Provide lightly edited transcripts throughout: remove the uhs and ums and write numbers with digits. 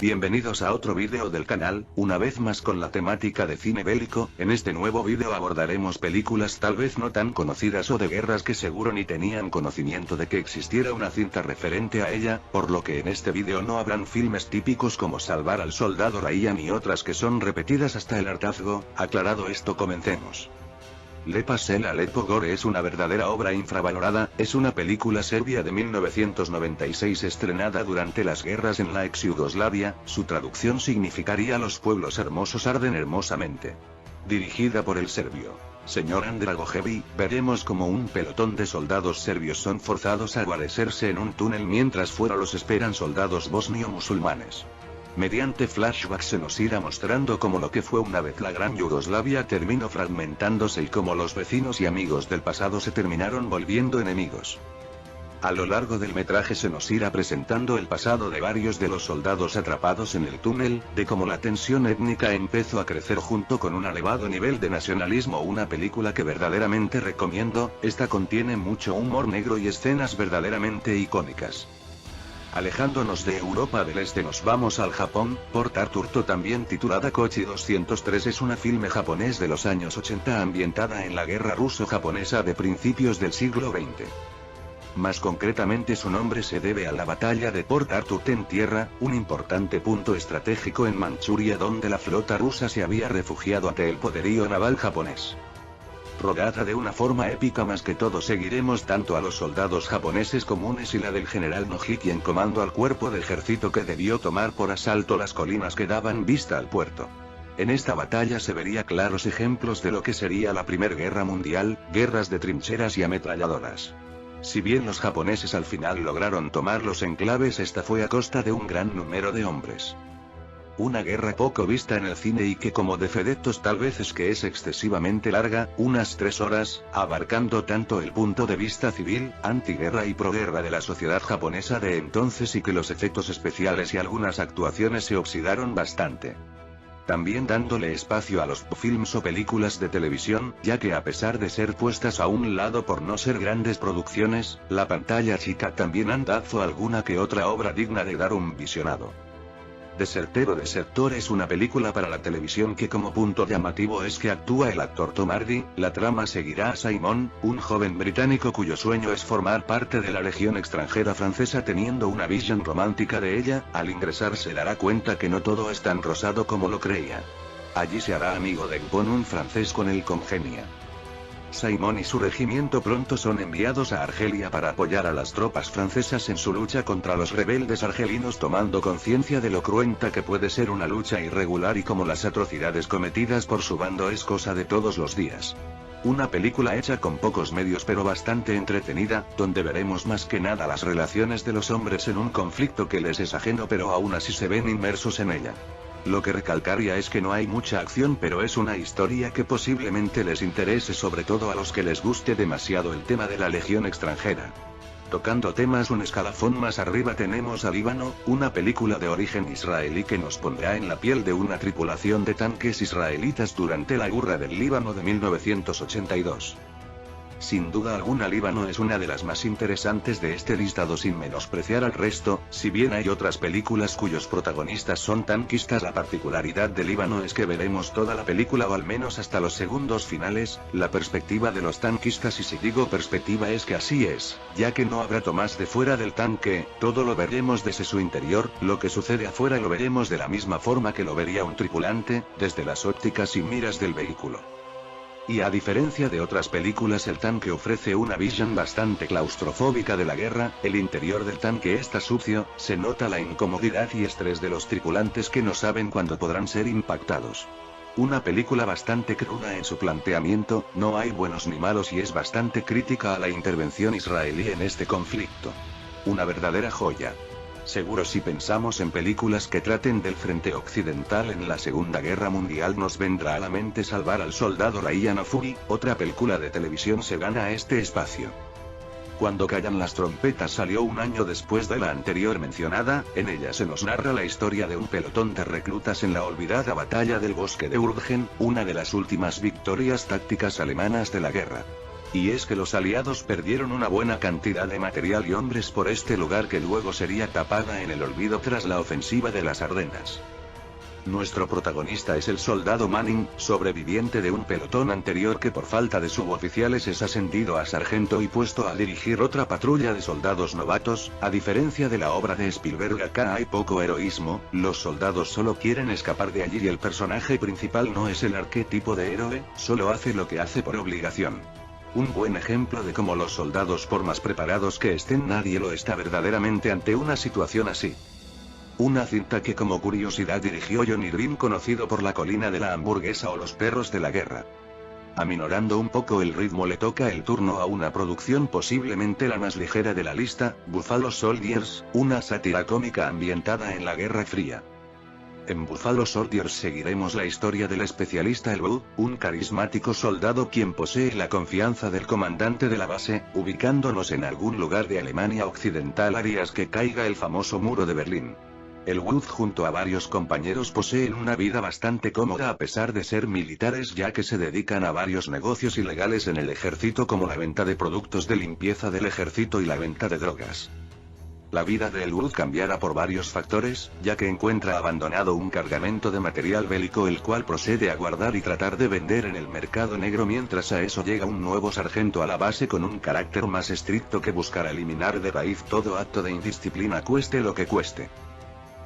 Bienvenidos a otro vídeo del canal, una vez más con la temática de cine bélico. En este nuevo vídeo abordaremos películas tal vez no tan conocidas o de guerras que seguro ni tenían conocimiento de que existiera una cinta referente a ella, por lo que en este vídeo no habrán filmes típicos como Salvar al Soldado Ryan y otras que son repetidas hasta el hartazgo. Aclarado esto, comencemos. Lepas el Alepo Gore es una verdadera obra infravalorada, es una película serbia de 1996 estrenada durante las guerras en la ex Yugoslavia. Su traducción significaría Los pueblos hermosos arden hermosamente. Dirigida por el serbio señor Andra Gojević, veremos como un pelotón de soldados serbios son forzados a guarecerse en un túnel mientras fuera los esperan soldados bosnio-musulmanes. Mediante flashbacks se nos irá mostrando cómo lo que fue una vez la gran Yugoslavia terminó fragmentándose y cómo los vecinos y amigos del pasado se terminaron volviendo enemigos. A lo largo del metraje se nos irá presentando el pasado de varios de los soldados atrapados en el túnel, de cómo la tensión étnica empezó a crecer junto con un elevado nivel de nacionalismo. Una película que verdaderamente recomiendo. Esta contiene mucho humor negro y escenas verdaderamente icónicas. Alejándonos de Europa del Este nos vamos al Japón. Port Arthur, también titulada Kochi 203, es una filme japonés de los años 80 ambientada en la guerra ruso-japonesa de principios del siglo XX. Más concretamente su nombre se debe a la batalla de Port Arthur en tierra, un importante punto estratégico en Manchuria donde la flota rusa se había refugiado ante el poderío naval japonés. Rodada de una forma épica, más que todo seguiremos tanto a los soldados japoneses comunes y la del general Noji, quien comandó al cuerpo de ejército que debió tomar por asalto las colinas que daban vista al puerto. En esta batalla se vería claros ejemplos de lo que sería la Primera Guerra Mundial, guerras de trincheras y ametralladoras. Si bien los japoneses al final lograron tomar los enclaves, esta fue a costa de un gran número de hombres. Una guerra poco vista en el cine y que como defectos tal vez es que es excesivamente larga, unas 3 horas, abarcando tanto el punto de vista civil, antiguerra y proguerra de la sociedad japonesa de entonces, y que los efectos especiales y algunas actuaciones se oxidaron bastante. También dándole espacio a los films o películas de televisión, ya que a pesar de ser puestas a un lado por no ser grandes producciones, la pantalla chica también han dado alguna que otra obra digna de dar un visionado. Desertor es una película para la televisión que como punto llamativo es que actúa el actor Tom Hardy. La trama seguirá a Simon, un joven británico cuyo sueño es formar parte de la legión extranjera francesa, teniendo una visión romántica de ella. Al ingresar se dará cuenta que no todo es tan rosado como lo creía. Allí se hará amigo de Dupont, un francés con el congenia. Simon y su regimiento pronto son enviados a Argelia para apoyar a las tropas francesas en su lucha contra los rebeldes argelinos, tomando conciencia de lo cruenta que puede ser una lucha irregular y como las atrocidades cometidas por su bando es cosa de todos los días. Una película hecha con pocos medios pero bastante entretenida, donde veremos más que nada las relaciones de los hombres en un conflicto que les es ajeno pero aún así se ven inmersos en ella. Lo que recalcaría es que no hay mucha acción, pero es una historia que posiblemente les interese, sobre todo a los que les guste demasiado el tema de la legión extranjera. Tocando temas un escalafón más arriba tenemos a Líbano, una película de origen israelí que nos pondrá en la piel de una tripulación de tanques israelitas durante la guerra del Líbano de 1982. Sin duda alguna Líbano es una de las más interesantes de este listado sin menospreciar al resto. Si bien hay otras películas cuyos protagonistas son tanquistas, la particularidad de Líbano es que veremos toda la película o al menos hasta los segundos finales, la perspectiva de los tanquistas, y si digo perspectiva es que así es, ya que no habrá tomas de fuera del tanque, todo lo veremos desde su interior. Lo que sucede afuera lo veremos de la misma forma que lo vería un tripulante, desde las ópticas y miras del vehículo. Y a diferencia de otras películas, el tanque ofrece una visión bastante claustrofóbica de la guerra. El interior del tanque está sucio, se nota la incomodidad y estrés de los tripulantes que no saben cuándo podrán ser impactados. Una película bastante cruda en su planteamiento, no hay buenos ni malos y es bastante crítica a la intervención israelí en este conflicto. Una verdadera joya. Seguro si pensamos en películas que traten del frente occidental en la Segunda Guerra Mundial nos vendrá a la mente Salvar al Soldado Ryan o Fury. Otra película de televisión se gana este espacio. Cuando callan las trompetas salió un año después de la anterior mencionada. En ella se nos narra la historia de un pelotón de reclutas en la olvidada batalla del bosque de Urgen, una de las últimas victorias tácticas alemanas de la guerra. Y es que los aliados perdieron una buena cantidad de material y hombres por este lugar que luego sería tapada en el olvido tras la ofensiva de las Ardenas. Nuestro protagonista es el soldado Manning, sobreviviente de un pelotón anterior que por falta de suboficiales es ascendido a sargento y puesto a dirigir otra patrulla de soldados novatos. A diferencia de la obra de Spielberg, acá hay poco heroísmo, los soldados solo quieren escapar de allí y el personaje principal no es el arquetipo de héroe, solo hace lo que hace por obligación. Un buen ejemplo de cómo los soldados, por más preparados que estén, nadie lo está verdaderamente ante una situación así. Una cinta que como curiosidad dirigió Johnny Green, conocido por La colina de la hamburguesa o Los perros de la guerra. Aminorando un poco el ritmo, le toca el turno a una producción posiblemente la más ligera de la lista, Buffalo Soldiers, una sátira cómica ambientada en la Guerra Fría. En Buffalo Soldiers seguiremos la historia del especialista El Bú, un carismático soldado quien posee la confianza del comandante de la base. Ubicándonos en algún lugar de Alemania Occidental harías que caiga el famoso muro de Berlín. El Wood junto a varios compañeros poseen una vida bastante cómoda a pesar de ser militares, ya que se dedican a varios negocios ilegales en el ejército, como la venta de productos de limpieza del ejército y la venta de drogas. La vida de Elwood cambiará por varios factores, ya que encuentra abandonado un cargamento de material bélico el cual procede a guardar y tratar de vender en el mercado negro. Mientras a eso llega un nuevo sargento a la base con un carácter más estricto que buscará eliminar de raíz todo acto de indisciplina, cueste lo que cueste.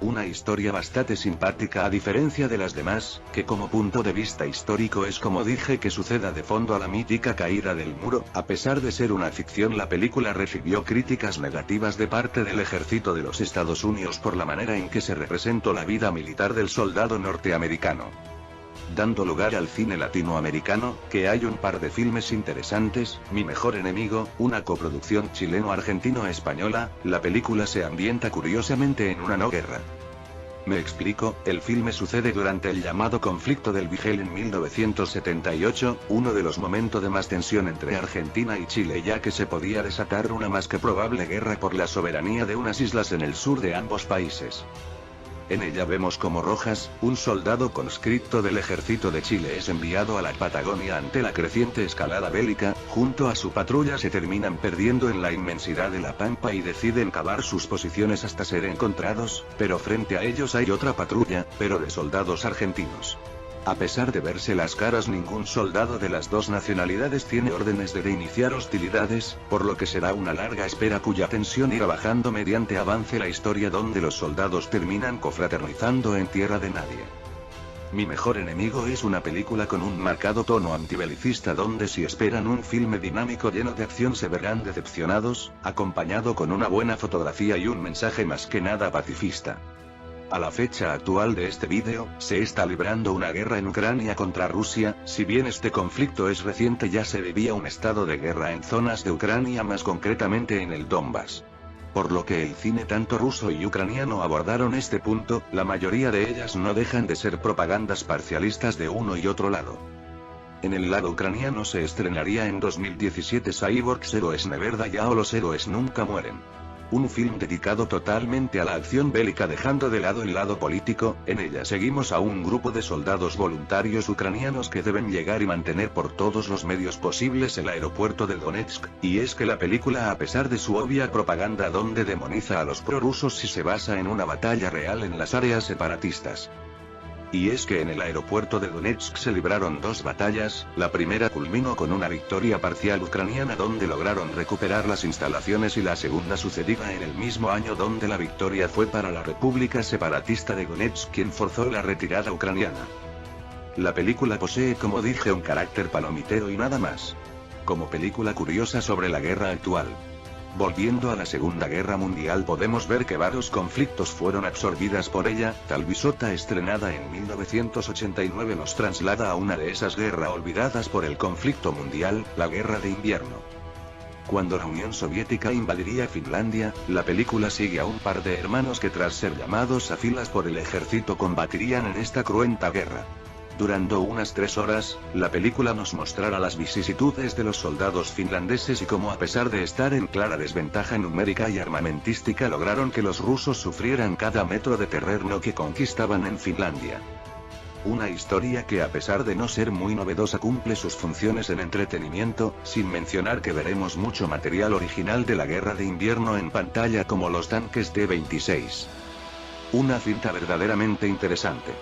Una historia bastante simpática a diferencia de las demás, que como punto de vista histórico es, como dije, que suceda de fondo a la mítica caída del muro. A pesar de ser una ficción, la película recibió críticas negativas de parte del ejército de los Estados Unidos por la manera en que se representó la vida militar del soldado norteamericano. Dando lugar al cine latinoamericano, que hay un par de filmes interesantes. Mi mejor enemigo, una coproducción chileno-argentino-española, la película se ambienta curiosamente en una no guerra. Me explico, el filme sucede durante el llamado conflicto del Vigel en 1978, uno de los momentos de más tensión entre Argentina y Chile, ya que se podía desatar una más que probable guerra por la soberanía de unas islas en el sur de ambos países. En ella vemos como Rojas, un soldado conscripto del ejército de Chile, es enviado a la Patagonia ante la creciente escalada bélica. Junto a su patrulla se terminan perdiendo en la inmensidad de la pampa y deciden cavar sus posiciones hasta ser encontrados, pero frente a ellos hay otra patrulla, pero de soldados argentinos. A pesar de verse las caras, ningún soldado de las dos nacionalidades tiene órdenes de iniciar hostilidades, por lo que será una larga espera cuya tensión irá bajando mediante avance la historia, donde los soldados terminan confraternizando en tierra de nadie. Mi mejor enemigo es una película con un marcado tono antibelicista, donde si esperan un filme dinámico lleno de acción se verán decepcionados, acompañado con una buena fotografía y un mensaje más que nada pacifista. A la fecha actual de este vídeo, se está librando una guerra en Ucrania contra Rusia. Si bien este conflicto es reciente, ya se vivía un estado de guerra en zonas de Ucrania, más concretamente en el Donbass. Por lo que el cine tanto ruso y ucraniano abordaron este punto, la mayoría de ellas no dejan de ser propagandas parcialistas de uno y otro lado. En el lado ucraniano se estrenaría en 2017 Cyborgs Héroes Never Die o Los héroes nunca mueren. Un film dedicado totalmente a la acción bélica, dejando de lado el lado político. En ella seguimos a un grupo de soldados voluntarios ucranianos que deben llegar y mantener por todos los medios posibles el aeropuerto de Donetsk, y es que la película, a pesar de su obvia propaganda donde demoniza a los prorrusos, sí se basa en una batalla real en las áreas separatistas. Y es que en el aeropuerto de Donetsk se libraron dos batallas. La primera culminó con una victoria parcial ucraniana donde lograron recuperar las instalaciones, y la segunda sucedida en el mismo año, donde la victoria fue para la República Separatista de Donetsk, quien forzó la retirada ucraniana. La película posee, como dije, un carácter palomitero y nada más. Como película curiosa sobre la guerra actual. Volviendo a la Segunda Guerra Mundial, podemos ver que varios conflictos fueron absorbidas por ella. Talvisota, estrenada en 1989, nos traslada a una de esas guerras olvidadas por el conflicto mundial, la Guerra de Invierno. Cuando la Unión Soviética invadiría Finlandia, la película sigue a un par de hermanos que, tras ser llamados a filas por el ejército, combatirían en esta cruenta guerra. Durando unas 3 horas, la película nos mostrará las vicisitudes de los soldados finlandeses y cómo, a pesar de estar en clara desventaja numérica y armamentística, lograron que los rusos sufrieran cada metro de terreno que conquistaban en Finlandia. Una historia que a pesar de no ser muy novedosa cumple sus funciones en entretenimiento, sin mencionar que veremos mucho material original de la Guerra de Invierno en pantalla como los tanques T-26. Una cinta verdaderamente interesante.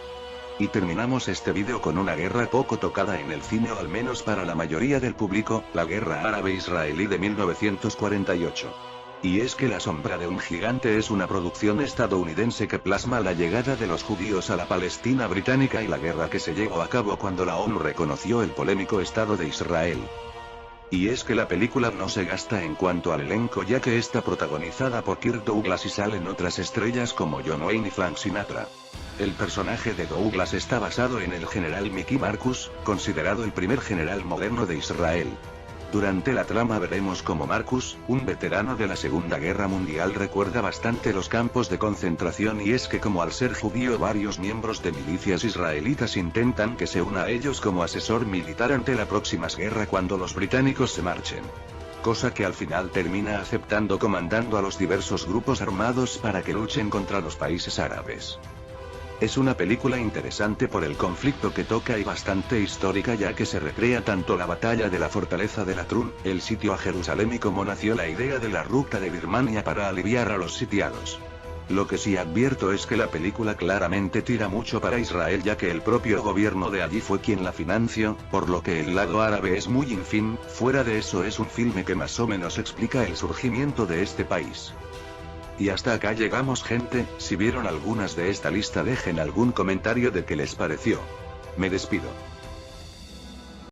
Y terminamos este vídeo con una guerra poco tocada en el cine o al menos para la mayoría del público, la Guerra Árabe-Israelí de 1948. Y es que La sombra de un gigante es una producción estadounidense que plasma la llegada de los judíos a la Palestina británica y la guerra que se llevó a cabo cuando la ONU reconoció el polémico Estado de Israel. Y es que la película no se gasta en cuanto al elenco ya que está protagonizada por Kirk Douglas y salen otras estrellas como John Wayne y Frank Sinatra. El personaje de Douglas está basado en el general Mickey Marcus, considerado el primer general moderno de Israel. Durante la trama veremos cómo Marcus, un veterano de la Segunda Guerra Mundial, recuerda bastante los campos de concentración y es que como al ser judío varios miembros de milicias israelitas intentan que se una a ellos como asesor militar ante la próxima guerra cuando los británicos se marchen. Cosa que al final termina aceptando comandando a los diversos grupos armados para que luchen contra los países árabes. Es una película interesante por el conflicto que toca y bastante histórica ya que se recrea tanto la batalla de la fortaleza de Latrun, el sitio a Jerusalén y cómo nació la idea de la ruta de Birmania para aliviar a los sitiados. Lo que sí advierto es que la película claramente tira mucho para Israel ya que el propio gobierno de allí fue quien la financió, por lo que el lado árabe es muy infin, fuera de eso es un filme que más o menos explica el surgimiento de este país. Y hasta acá llegamos gente, si vieron algunas de esta lista dejen algún comentario de qué les pareció. Me despido.